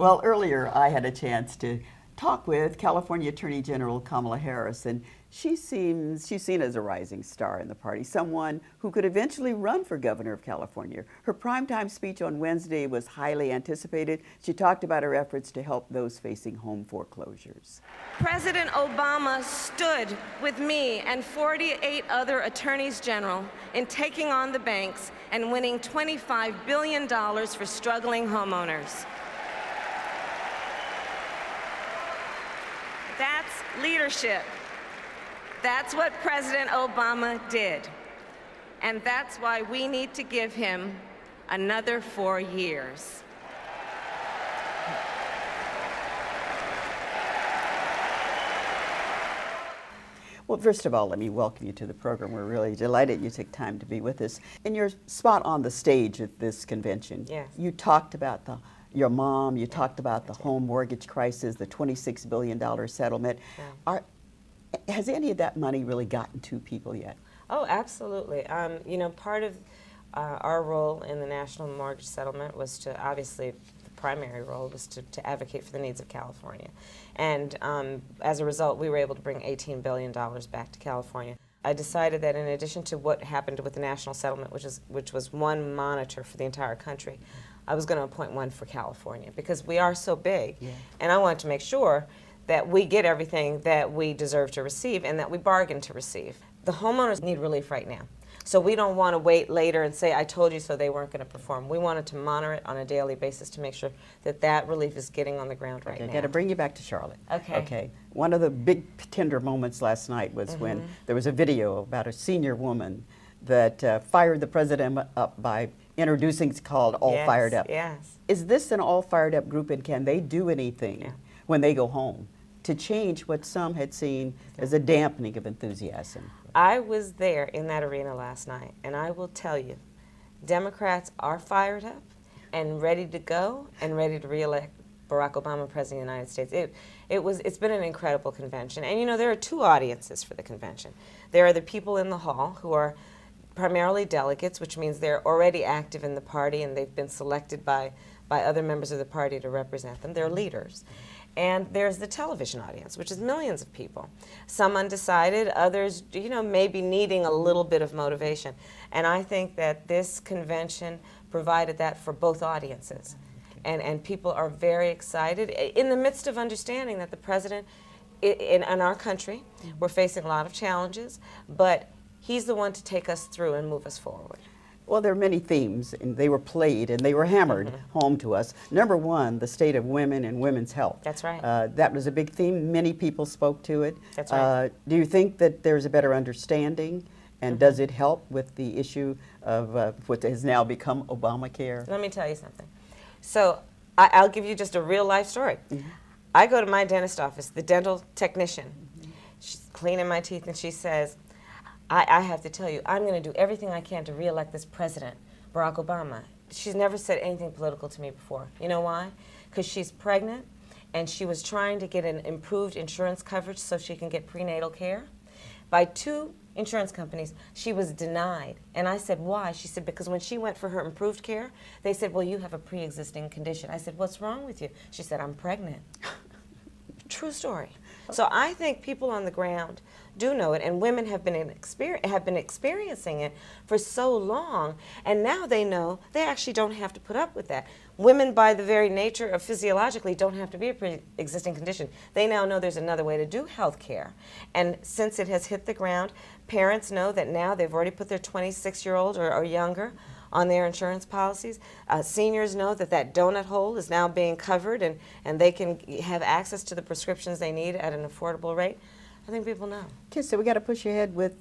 Well, earlier I had a chance to talk with California Attorney General Kamala Harris, and she's seen as a rising star in the party, someone who could eventually run for governor of California. Her primetime speech on Wednesday was highly anticipated. She talked about her efforts to help those facing home foreclosures. President Obama stood with me and 48 other attorneys general in taking on the banks and winning $25 billion for struggling homeowners. That's leadership. That's what President Obama did. And that's why we need to give him another 4 years. Well, first of all, let me welcome you to the program. We're really delighted you took time to be with us. In your spot on the stage at this convention, yes, you talked about your mom, you talked about the home mortgage crisis, the $26 billion settlement. Yeah. Has any of that money really gotten to people yet? Oh, absolutely. You know, part of our role in the national mortgage settlement was to, obviously, the primary role was to advocate for the needs of California. And as a result, we were able to bring $18 billion back to California. I decided that in addition to what happened with the national settlement, which was one monitor for the entire country, I was going to appoint one for California because we are so big. Yeah. And I wanted to make sure that we get everything that we deserve to receive and that we bargain to receive. The homeowners need relief right now. So we don't want to wait later and say, I told you so, they weren't going to perform. We wanted to monitor it on a daily basis to make sure that that relief is getting on the ground right now. I got to bring you back to Charlotte. Okay. Okay. One of the big tender moments last night was when there was a video about a senior woman that fired the president up by introducing, it's called All Fired Up. Yes. Is this an All Fired Up group, and can they do anything when they go home to change what some had seen as a dampening of enthusiasm? I was there in that arena last night, and I will tell you, Democrats are fired up and ready to go and ready to re-elect Barack Obama President of the United States. It's been an incredible convention. And you know, there are two audiences for the convention. There are the people in the hall who are primarily delegates, which means they're already active in the party and they've been selected by other members of the party to represent them. They're leaders. And there's the television audience, which is millions of people. Some undecided, others, you know, maybe needing a little bit of motivation. And I think that this convention provided that for both audiences. And people are very excited in the midst of understanding that the president in our country, we're facing a lot of challenges, but he's the one to take us through and move us forward. Well, there are many themes, and they were played and they were hammered home to us. Number one, the state of women and women's health. That's right. That was a big theme. Many people spoke to it. That's right. Do you think that there's a better understanding, and does it help with the issue of what has now become Obamacare? Let me tell you something. So I'll give you just a real life story. I go to my dentist office, the dental technician. She's cleaning my teeth, and she says, I have to tell you, I'm going to do everything I can to re-elect this president, Barack Obama. She's never said anything political to me before. You know why? Because she's pregnant, and she was trying to get an improved insurance coverage so she can get prenatal care. By 2 insurance companies, she was denied. And I said, why? She said, because when she went for her improved care, they said, well, you have a pre-existing condition. I said, what's wrong with you? She said, I'm pregnant. True story. So I think people on the ground do know it, and women have been experiencing it for so long, and now they know they actually don't have to put up with that. Women, by the very nature of physiologically, don't have to be a pre-existing condition. They now know there's another way to do health care. And since it has hit the ground, parents know that now they've already put their 26-year-old or younger on their insurance policies. Seniors know that that donut hole is now being covered, and they can have access to the prescriptions they need at an affordable rate. I think people know. Okay, so we got to push ahead with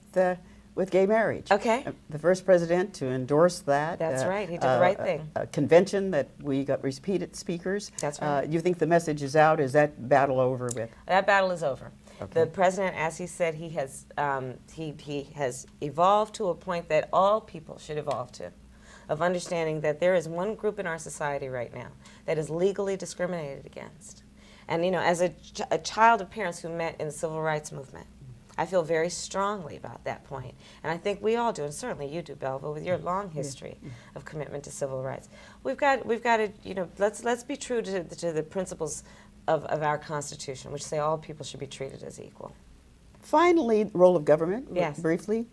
gay marriage. Okay. The first president to endorse that. That's right. He did the right thing. A convention that we got repeated speakers. That's right. You think the message is out? Is that battle over with? That battle is over. Okay. The president, as he said, he has evolved to a point that all people should evolve to, of understanding that there is one group in our society right now that is legally discriminated against. And you know, as a child of parents who met in the civil rights movement, I feel very strongly about that point, and I think we all do, and certainly you do, Belva, with your long history of commitment to civil rights. We've got to, you know, let's be true to the principles of our Constitution, which say all people should be treated as equal. Finally, the role of government, Yes. briefly.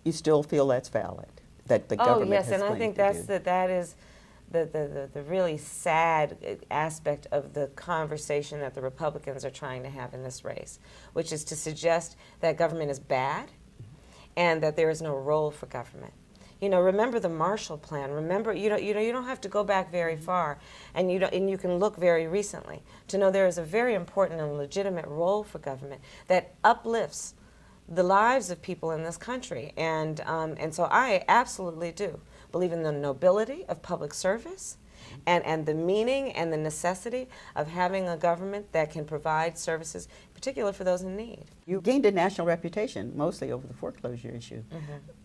You still feel that's valid, that the government yes, has and I plenty think to that's do. that is the really sad aspect of the conversation that the Republicans are trying to have in this race, which is to suggest that government is bad and that there is no role for government. You know, remember the Marshall Plan. Remember, you don't have to go back very far, and you can look very recently to know there is a very important and legitimate role for government that uplifts the lives of people in this country, and so I absolutely do believe in the nobility of public service, and the meaning and the necessity of having a government that can provide services, particularly for those in need. You gained a national reputation, mostly over the foreclosure issue.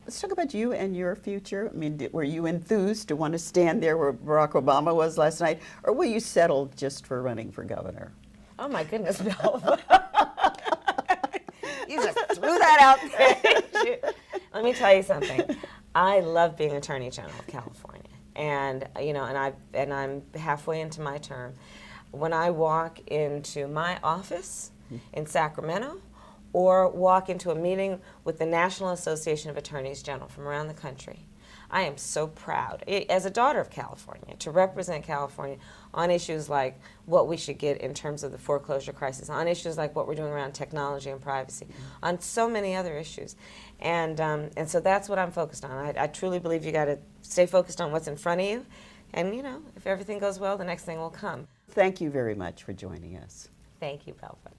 Let's talk about you and your future. I mean, were you enthused to want to stand there where Barack Obama was last night, or were you settled just for running for governor? Oh my goodness, Belva. You just threw that out there. Let me tell you something. I love being Attorney General of California, and you know, and I'm halfway into my term. When I walk into my office in Sacramento, or walk into a meeting with the National Association of Attorneys General from around the country, I am so proud, as a daughter of California, to represent California on issues like what we should get in terms of the foreclosure crisis, on issues like what we're doing around technology and privacy, on so many other issues. And so that's what I'm focused on. I truly believe you got to stay focused on what's in front of you, and you know, if everything goes well, the next thing will come. Thank you very much for joining us. Thank you, Belva.